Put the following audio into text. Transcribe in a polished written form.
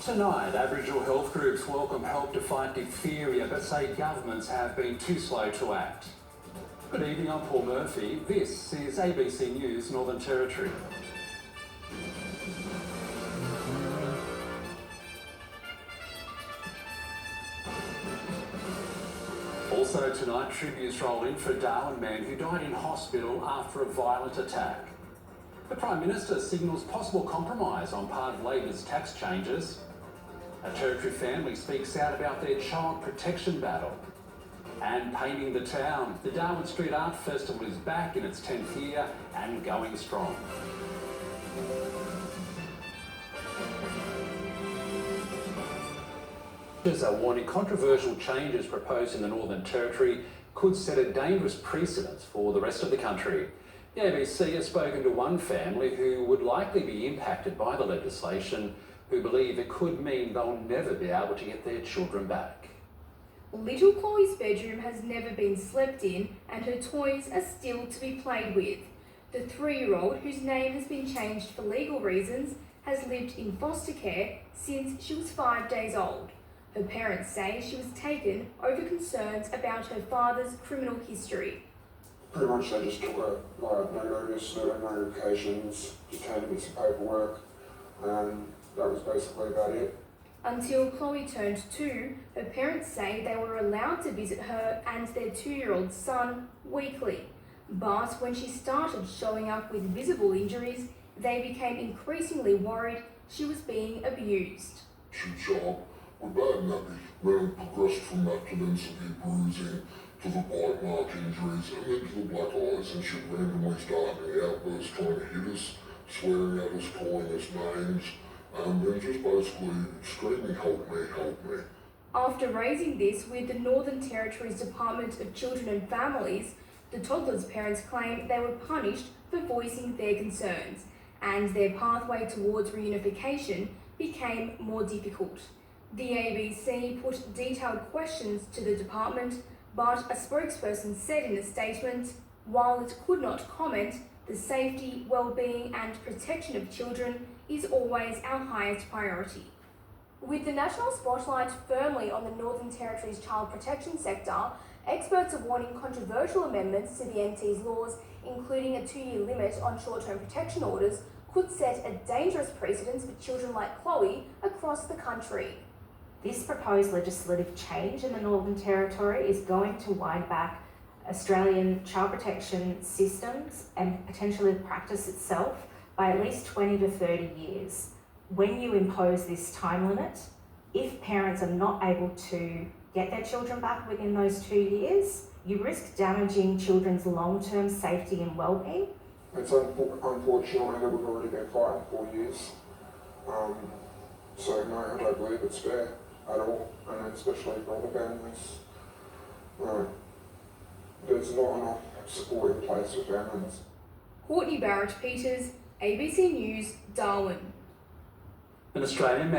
Tonight, Aboriginal health groups welcome help to fight diphtheria but say governments have been too slow to act. Good evening, I'm Paul Murphy. This is ABC News Northern Territory. Also tonight, tributes roll in for a Darwin man who died in hospital after a violent attack. The Prime Minister signals possible compromise on part of Labor's tax changes. A Territory family speaks out about their child protection battle. And painting the town, the Darwin Street Art Festival is back in its 10th year and going strong. Are warning controversial changes proposed in the Northern Territory could set a dangerous precedent for the rest of the country. The ABC has spoken to one family who would likely be impacted by the legislation, who believe it could mean they'll never be able to get their children back. Little Chloe's bedroom has never been slept in and her toys are still to be played with. The 3-year-old, whose name has been changed for legal reasons, has lived in foster care since she was 5 days old. Her parents say she was taken over concerns about her father's criminal history. Pretty much they just took her, no notice, no notifications, just handed me some paperwork, and that was basically about it. Until Chloe turned 2, her parents say they were allowed to visit her and their 2-year-old son weekly. But when she started showing up with visible injuries, they became increasingly worried she was being abused. She'd show up with bad nappies, then it progressed from that to then severe bruising, to the bite mark injuries, and then to the black eyes, and she'd randomly start having outbursts trying to hit us, swearing at us, calling us names, and then just basically screaming, "Help me, help me." After raising this with the Northern Territory's Department of Children and Families, the toddlers' parents claim they were punished for voicing their concerns, and their pathway towards reunification became more difficult. The ABC put detailed questions to the department, but a spokesperson said in a statement, while it could not comment, the safety, well-being and protection of children is always our highest priority. With the national spotlight firmly on the Northern Territory's child protection sector, experts are warning controversial amendments to the NT's laws, including a 2-year limit on short-term protection orders, could set a dangerous precedent for children like Chloe across the country. This proposed legislative change in the Northern Territory is going to wind back Australian child protection systems and potentially the practice itself by at least 20 to 30 years. When you impose this time limit, if parents are not able to get their children back within those 2 years, you risk damaging children's long-term safety and well-being. It's unfortunately that we've already been fighting 4 years. So no, I don't believe it's fair at all, and especially for other families. There's not enough support in place for families. Courtney Barrett-Peters, ABC News, Darwin. An Australian